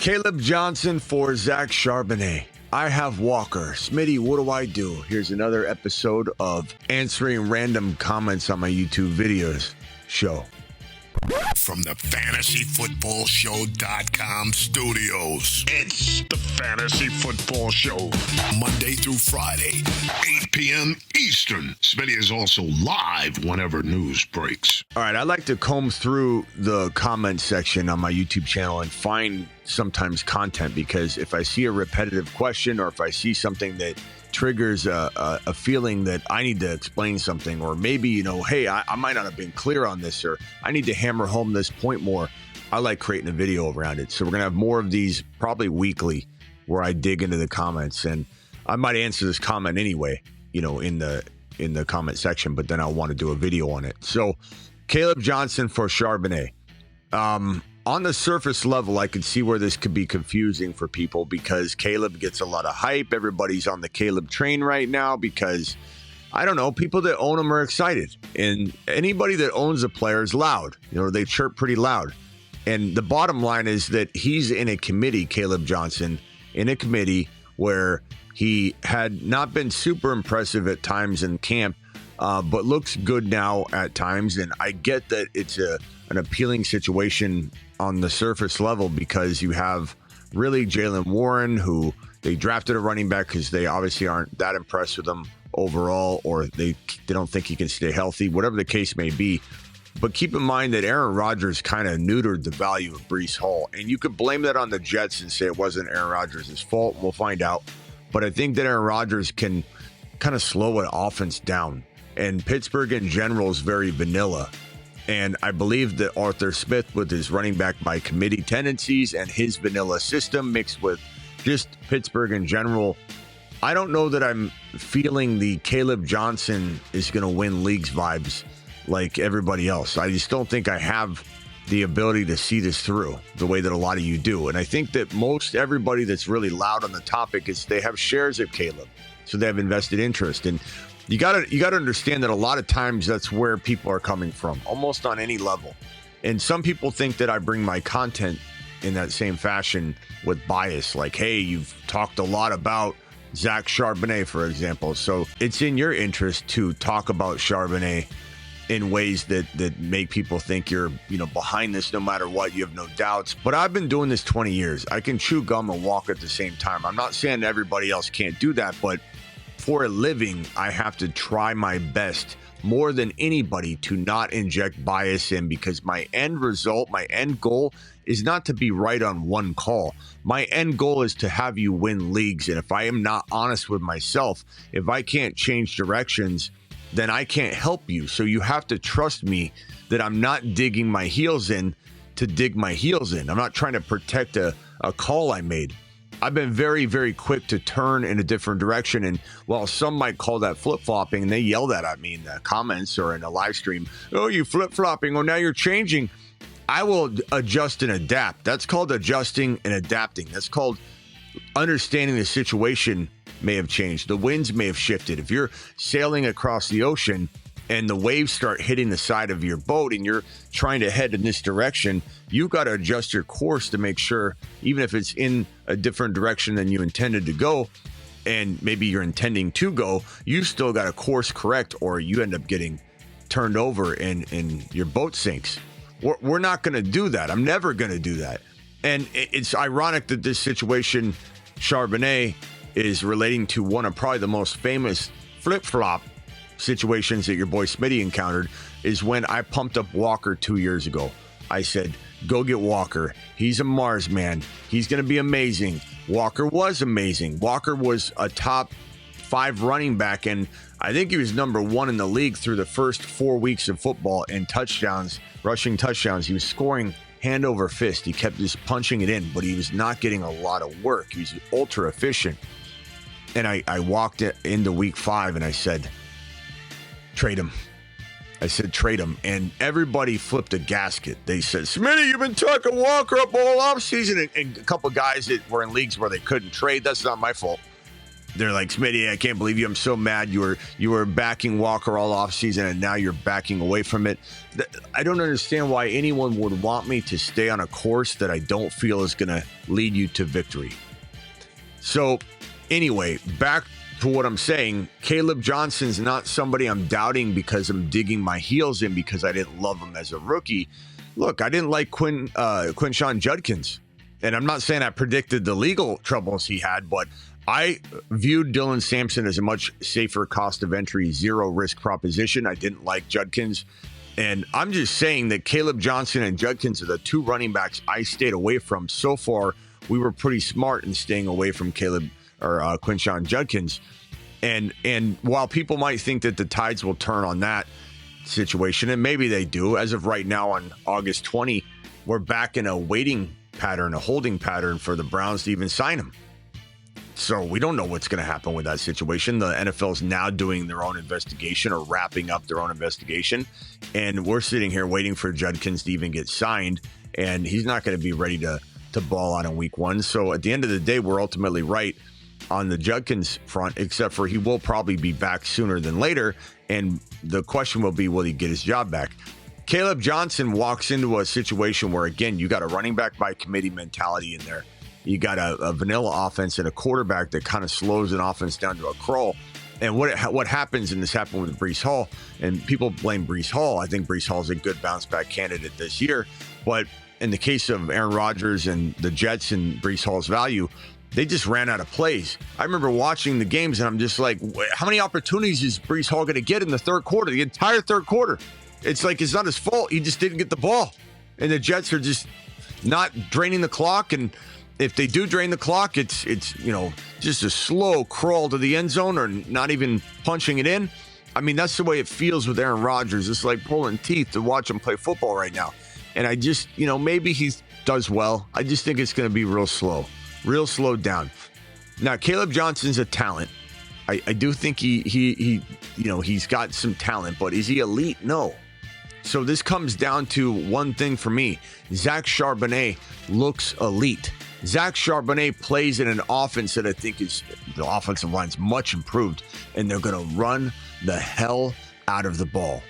Caleb Johnson for Zach Charbonnet. I have Walker. Smitty, what do I do? Here's another episode of answering random comments on my YouTube videos show. From the FantasyFootballShow.com studios, it's the Fantasy Football Show. Monday through Friday, 8 p.m. Eastern. Smitty is also live whenever news breaks. All right, I like to comb through the comment section on my YouTube channel and find sometimes content, because if I see a repetitive question or if I see something that triggers a feeling that I need to explain something, or maybe, hey, I might not have been clear on this, or I need to hammer home this point more, I like creating a video around it. So we're going to have more of these probably weekly where I dig into the comments, and I might answer this comment anyway, in the comment section, but then I'll want to do a video on it. So Caleb Johnson for Charbonnet. On the surface level, I could see where this could be confusing for people, because Caleb gets a lot of hype. Everybody's on the Caleb train right now because, I don't know, people that own him are excited. And anybody that owns a player is loud. They chirp pretty loud. And the bottom line is that he's in a committee, Caleb Johnson, in a committee where he had not been super impressive at times in camp, but looks good now at times. And I get that it's an appealing situation on the surface level, because you have really Jaylen Warren, who they drafted a running back because they obviously aren't that impressed with him overall, or they don't think he can stay healthy, whatever the case may be. But keep in mind that Aaron Rodgers kind of neutered the value of Breece Hall, and you could blame that on the Jets and say it wasn't Aaron Rodgers' fault. We'll find out. But I think that Aaron Rodgers can kind of slow an offense down, and Pittsburgh in general is very vanilla. And I believe that Arthur Smith, with his running back by committee tendencies and his vanilla system mixed with just Pittsburgh in general, I don't know that I'm feeling the Caleb Johnson is going to win leagues vibes like everybody else. I just don't think I have the ability to see this through the way that a lot of you do. And I think that most everybody that's really loud on the topic is they have shares of Caleb, so they have invested interest. And You gotta understand that a lot of times that's where people are coming from, almost on any level. And some people think that I bring my content in that same fashion with bias. Like, hey, you've talked a lot about Zach Charbonnet, for example. So it's in your interest to talk about Charbonnet in ways that make people think you're, behind this no matter what. You have no doubts. But I've been doing this 20 years. I can chew gum and walk at the same time. I'm not saying everybody else can't do that, but for a living, I have to try my best more than anybody to not inject bias in, because my end result, my end goal is not to be right on one call. My end goal is to have you win leagues. And if I am not honest with myself, if I can't change directions, then I can't help you. So you have to trust me that I'm not digging my heels in to dig my heels in. I'm not trying to protect a call I made. I've been very, very quick to turn in a different direction. And while some might call that flip-flopping, and they yell that at me in the comments or in a live stream, oh, you flip-flopping, oh, now you're changing. I will adjust and adapt. That's called adjusting and adapting. That's called understanding the situation may have changed. The winds may have shifted. If you're sailing across the ocean and the waves start hitting the side of your boat and you're trying to head in this direction, you've got to adjust your course to make sure, even if it's in a different direction than you intended to go, and maybe you're intending to go, you still got to course correct, or you end up getting turned over and your boat sinks. We're not going to do that. I'm never going to do that. And it's ironic that this situation, Charbonnet, is relating to one of probably the most famous flip-flop situations that your boy Smitty encountered, is when I pumped up Walker 2 years ago. I said, go get Walker. He's a Mars man. He's going to be amazing. Walker was amazing. Walker was a top 5 running back, and I think he was number 1 in the league through the first 4 weeks of football in touchdowns, rushing touchdowns. He was scoring hand over fist. He kept just punching it in, but he was not getting a lot of work. He was ultra efficient. And I walked into week 5 and I said, trade him. I said, trade him. And everybody flipped a gasket. They said, Smitty, you've been talking Walker up all offseason. And a couple of guys that were in leagues where they couldn't trade. That's not my fault. They're like, Smitty, I can't believe you. I'm so mad. You were backing Walker all offseason, and now you're backing away from it. I don't understand why anyone would want me to stay on a course that I don't feel is going to lead you to victory. So anyway, back to what I'm saying. Caleb Johnson's not somebody I'm doubting because I'm digging my heels in because I didn't love him as a rookie. Look, I didn't like Quinshon Judkins. And I'm not saying I predicted the legal troubles he had, but I viewed Dylan Sampson as a much safer cost of entry, zero risk proposition. I didn't like Judkins. And I'm just saying that Caleb Johnson and Judkins are the two running backs I stayed away from. So far, we were pretty smart in staying away from Quinshon Judkins. And while people might think that the tides will turn on that situation, and maybe they do, as of right now on August 20, we're back in a waiting pattern, a holding pattern for the Browns to even sign him. So we don't know what's going to happen with that situation. The NFL is now doing their own investigation or wrapping up their own investigation. And we're sitting here waiting for Judkins to even get signed. And he's not going to be ready to ball out in week 1. So at the end of the day, we're ultimately right on the Judkins front, except for he will probably be back sooner than later. And the question will be, will he get his job back? Caleb Johnson walks into a situation where, again, you got a running back by committee mentality in there. You got a vanilla offense and a quarterback that kind of slows an offense down to a crawl. And what happens, and this happened with Breece Hall, and people blame Breece Hall. I think Breece Hall is a good bounce back candidate this year. But in the case of Aaron Rodgers and the Jets and Breece Hall's value, they just ran out of plays. I remember watching the games, and I'm just like, how many opportunities is Breece Hall going to get in the third quarter, the entire third quarter? It's like it's not his fault. He just didn't get the ball. And the Jets are just not draining the clock. And if they do drain the clock, it's just a slow crawl to the end zone or not even punching it in. I mean, that's the way it feels with Aaron Rodgers. It's like pulling teeth to watch him play football right now. And I just, maybe he does well. I just think it's going to be real slowed down. Now, Caleb Johnson's a talent. I do think he's got some talent, but is he elite? No. So this comes down to one thing for me. Zach Charbonnet looks elite. Zach Charbonnet plays in an offense that I think is, the offensive line's much improved, and they're going to run the hell out of the ball.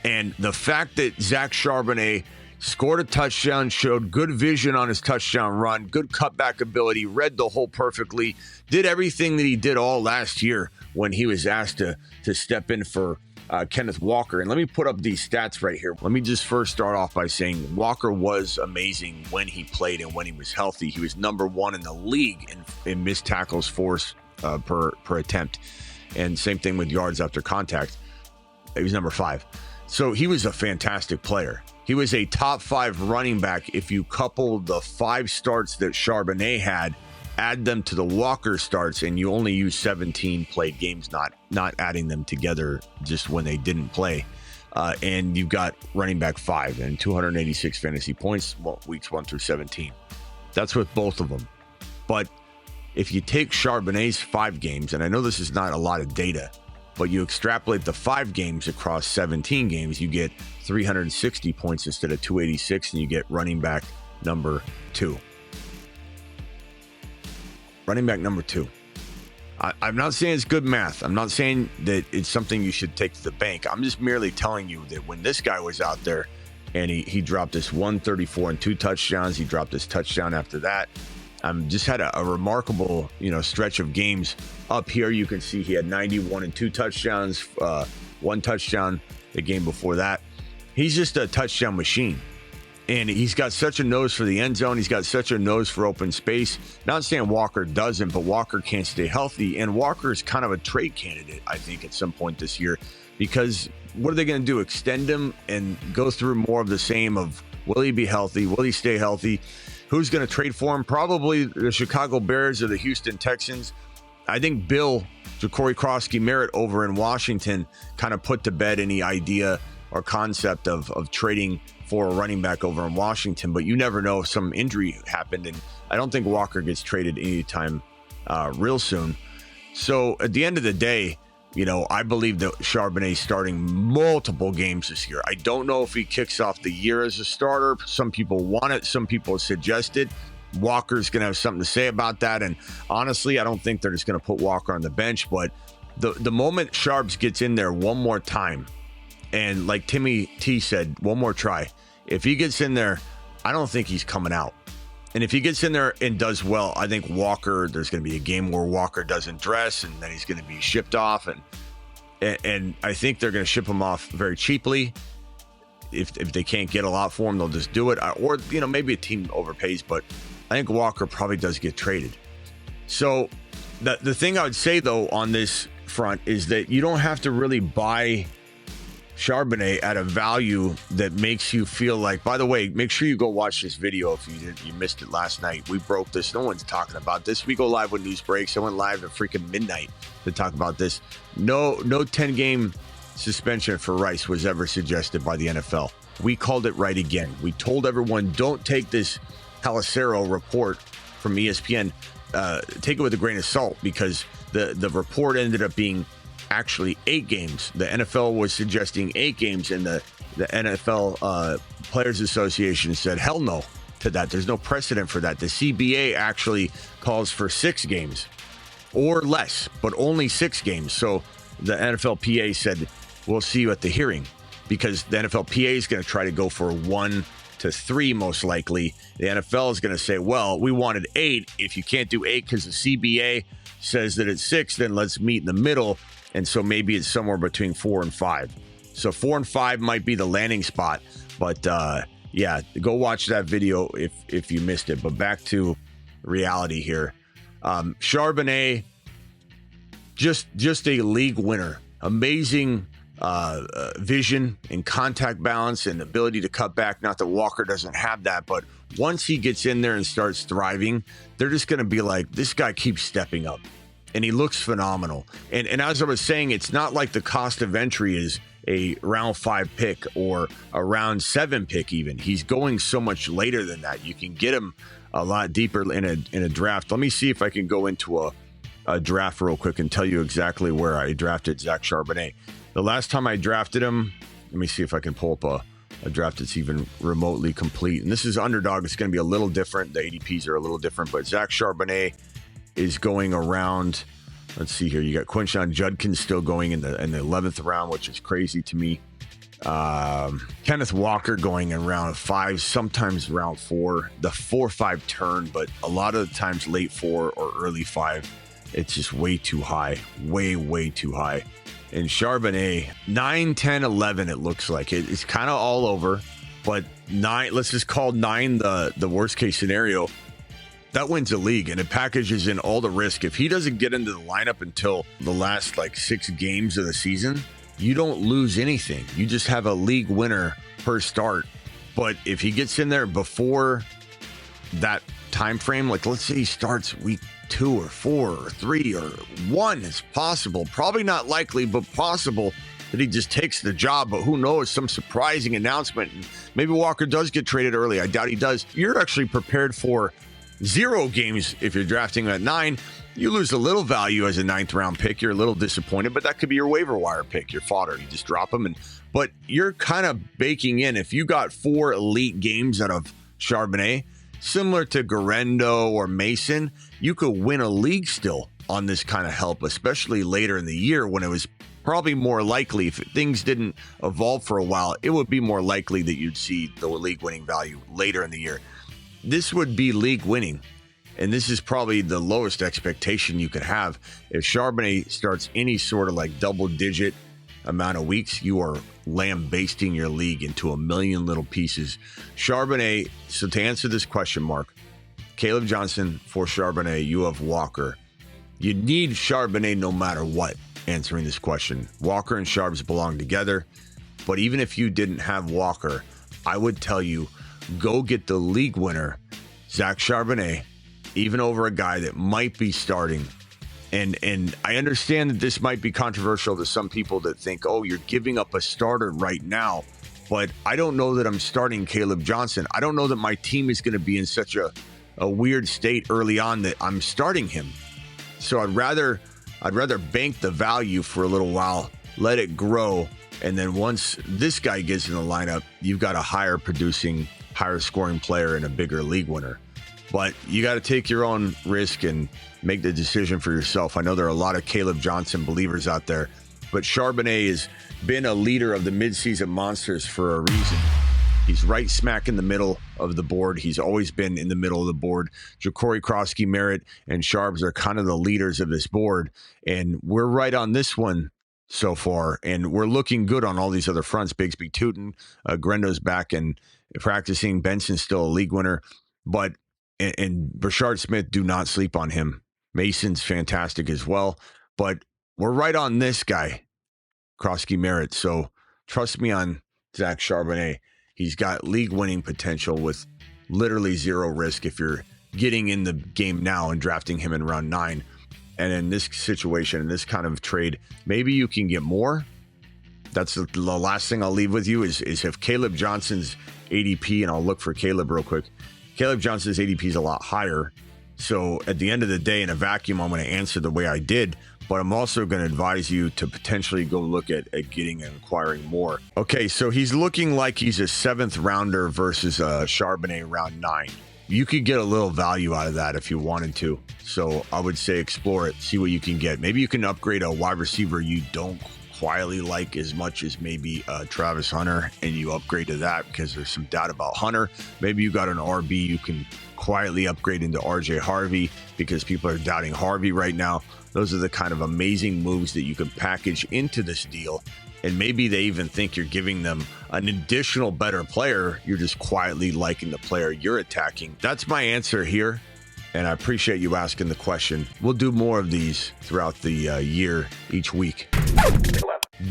And the fact that Zach Charbonnet scored a touchdown, showed good vision on his touchdown run, good cutback ability, read the hole perfectly, did everything that he did all last year when he was asked to step in for Kenneth Walker. And let me put up these stats right here. Let me just first start off by saying Walker was amazing when he played and when he was healthy. He was number 1 in the league in missed tackles forced per attempt. And same thing with yards after contact. He was number 5. So he was a fantastic player. He was a top 5 running back. If you couple the 5 starts that Charbonnet had, add them to the Walker starts, and you only use 17 played games, not adding them together just when they didn't play. And you've got running back 5 and 286 fantasy points, weeks 1 through 17. That's with both of them. But if you take Charbonnet's 5 games, and I know this is not a lot of data, but you extrapolate the 5 games across 17 games, you get 360 points instead of 286, and you get running back number 2. Running back number 2. I'm not saying it's good math. I'm not saying that it's something you should take to the bank. I'm just merely telling you that when this guy was out there and he dropped this 134 and 2 touchdowns, he dropped this touchdown after that. Just had a remarkable, stretch of games. Up here, you can see he had 91 and 2 touchdowns, 1 touchdown the game before that. He's just a touchdown machine. And he's got such a nose for the end zone. He's got such a nose for open space. Not saying Walker doesn't, but Walker can't stay healthy. And Walker is kind of a trade candidate, I think, at some point this year. Because what are they going to do? Extend him and go through more of the same of, will he be healthy? Will he stay healthy? Who's going to trade for him? Probably the Chicago Bears or the Houston Texans. I think Bill Ja'Cory Krosky-Merritt over in Washington kind of put to bed any idea or concept of trading for a running back over in Washington, but you never know if some injury happened, and I don't think Walker gets traded anytime real soon. So at the end of the day, I believe that Charbonnet's starting multiple games this year. I don't know if he kicks off the year as a starter. Some people want it. Some people suggest it. Walker's going to have something to say about that. And honestly, I don't think they're just going to put Walker on the bench. But the moment Sharps gets in there one more time, and like Timmy T said, one more try, if he gets in there, I don't think he's coming out. And if he gets in there and does well, I think Walker, there's going to be a game where Walker doesn't dress, and then he's going to be shipped off. And I think they're going to ship him off very cheaply. If they can't get a lot for him, they'll just do it. Or, maybe a team overpays, but I think Walker probably does get traded. So the thing I would say, though, on this front is that you don't have to really buy Charbonnet at a value that makes you feel like, by the way, make sure you go watch this video if you missed it last night. We broke this. No one's talking about this. We go live when news breaks. I went live at freaking midnight to talk about this. No 10-game suspension for Rice was ever suggested by the NFL. We called it right again. We told everyone, don't take this Halicero report from ESPN. Take it with a grain of salt, because the report ended up being actually 8 games. The NFL was suggesting 8 games, and the NFL Players Association said hell no to that. There's no precedent for that. The CBA actually calls for 6 games or less, but only 6 games. So the NFLPA said, we'll see you at the hearing, because the NFLPA is going to try to go for 1 to 3 most likely. The NFL is going to say, well, we wanted 8. If you can't do 8 because the CBA says that it's 6, then let's meet in the middle. And so maybe it's somewhere between 4 and 5. So 4 and 5 might be the landing spot. But yeah, go watch that video if you missed it. But back to reality here. Charbonnet, just a league winner. Amazing vision and contact balance and ability to cut back. Not that Walker doesn't have that, but once he gets in there and starts thriving, they're just going to be like, this guy keeps stepping up. And he looks phenomenal. And as I was saying, it's not like the cost of entry is a round 5 pick or a round 7 pick even. He's going so much later than that. You can get him a lot deeper in a draft. Let me see if I can go into a draft real quick and tell you exactly where I drafted Zach Charbonnet. The last time I drafted him, let me see if I can pull up a draft that's even remotely complete. And this is Underdog. It's going to be a little different. The ADPs are a little different, but Zach Charbonnet is going around. Let's see here. You got Quinshon Judkins still going in the 11th round, which is crazy to me. Kenneth Walker going in round 5, sometimes round 4, the 4-5 turn, but a lot of the times late 4 or early 5. It's just way too high, way too high. And Charbonnet, 9, 10, 11, it looks like. It's kind of all over, but 9, let's just call 9 the worst case scenario. That wins a league, and it packages in all the risk. If he doesn't get into the lineup until the last 6 games of the season, you don't lose anything. You just have a league winner per start. But if he gets in there before that time frame, let's say he starts week 2 or 4 or 3 or 1, it's possible. Probably not likely, but possible that he just takes the job. But who knows? Some surprising announcement. Maybe Walker does get traded early. I doubt he does. You're actually prepared for 0 games if you're drafting at 9. You lose a little value as a 9th round pick. You're a little disappointed, but that could be your waiver wire pick, your fodder. You just drop them. But you're kind of baking in. If you got 4 elite games out of Charbonnet, similar to Garendo or Mason, you could win a league still on this kind of help, especially later in the year when it was probably more likely, if things didn't evolve for a while, it would be more likely that you'd see the league winning value later in the year. This would be league winning, and this is probably the lowest expectation you could have. If Charbonnet starts any sort of double-digit amount of weeks, you are lambasting your league into a million little pieces. Charbonnet, so to answer this question, Mark, Caleb Johnson for Charbonnet, you have Walker. You need Charbonnet no matter what, answering this question. Walker and Charbs belong together, but even if you didn't have Walker, I would tell you, go get the league winner, Zach Charbonnet, even over a guy that might be starting. And I understand that this might be controversial to some people that think, oh, you're giving up a starter right now. But I don't know that I'm starting Caleb Johnson. I don't know that my team is going to be in such a weird state early on that I'm starting him. So I'd rather bank the value for a little while, let it grow. And then once this guy gets in the lineup, you've got a higher producing, higher scoring player and a bigger league winner. But you got to take your own risk and make the decision for yourself. I know there are a lot of Caleb Johnson believers out there, but Charbonnet has been a leader of the midseason monsters for a reason. He's right smack in the middle of the board. He's always been in the middle of the board. Ja'Cory Krosky, Merritt, and Sharbs are kind of the leaders of this board. And we're right on this one so far. And we're looking good on all these other fronts. Bigsby Tootin, Grendo's back and practicing. Benson's still a league winner. But, and Brashard Smith, do not sleep on him. Mason's fantastic as well. But we're right on this guy, Krosky, Merritt. So trust me on Zach Charbonnet. He's got league-winning potential with literally zero risk if you're getting in the game now and drafting him in round 9. And in this situation, in this kind of trade, maybe you can get more. That's the last thing I'll leave with you is if Caleb Johnson's ADP, and I'll look for Caleb real quick. Caleb Johnson's ADP is a lot higher. So at the end of the day, in a vacuum, I'm going to answer the way I did. But I'm also going to advise you to potentially go look at getting and acquiring more. Okay, so he's looking like he's a 7th rounder versus a Charbonnet round 9. You could get a little value out of that if you wanted to. So I would say explore it, see what you can get. Maybe you can upgrade a wide receiver you don't quietly like as much as maybe Travis Hunter, and you upgrade to that because there's some doubt about Hunter. Maybe you got an RB you can quietly upgrade into RJ Harvey because people are doubting Harvey right now. Those are the kind of amazing moves that you can package into this deal. And maybe they even think you're giving them an additional better player. You're just quietly liking the player you're attacking. That's my answer here. And I appreciate you asking the question. We'll do more of these throughout the year, each week.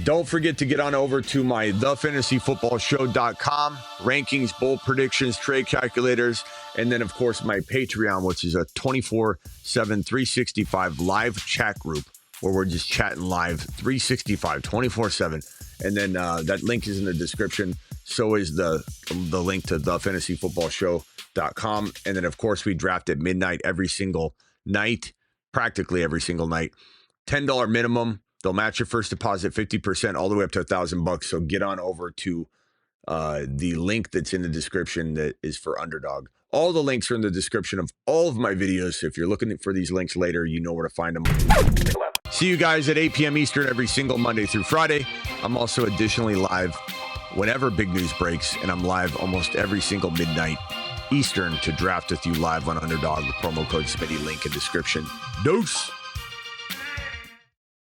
Don't forget to get on over to my thefantasyfootballshow.com, rankings, bold predictions, trade calculators, and then, of course, my Patreon, which is a 24/7, 365 live chat group where we're just chatting live 365, 24/7. And then that link is in the description. So is the link to thefantasyfootballshow.com. And then, of course, we draft at midnight every single night, practically every single night. $10 minimum. They'll match your first deposit 50% all the way up to $1,000. So get on over to the link that's in the description that is for Underdog. All the links are in the description of all of my videos. So if you're looking for these links later, you know where to find them. See you guys at 8 p.m. Eastern every single Monday through Friday. I'm also additionally live whenever big news breaks, and I'm live almost every single midnight Eastern to draft with you live on Underdog. The promo code Smitty, link in description. Deuce.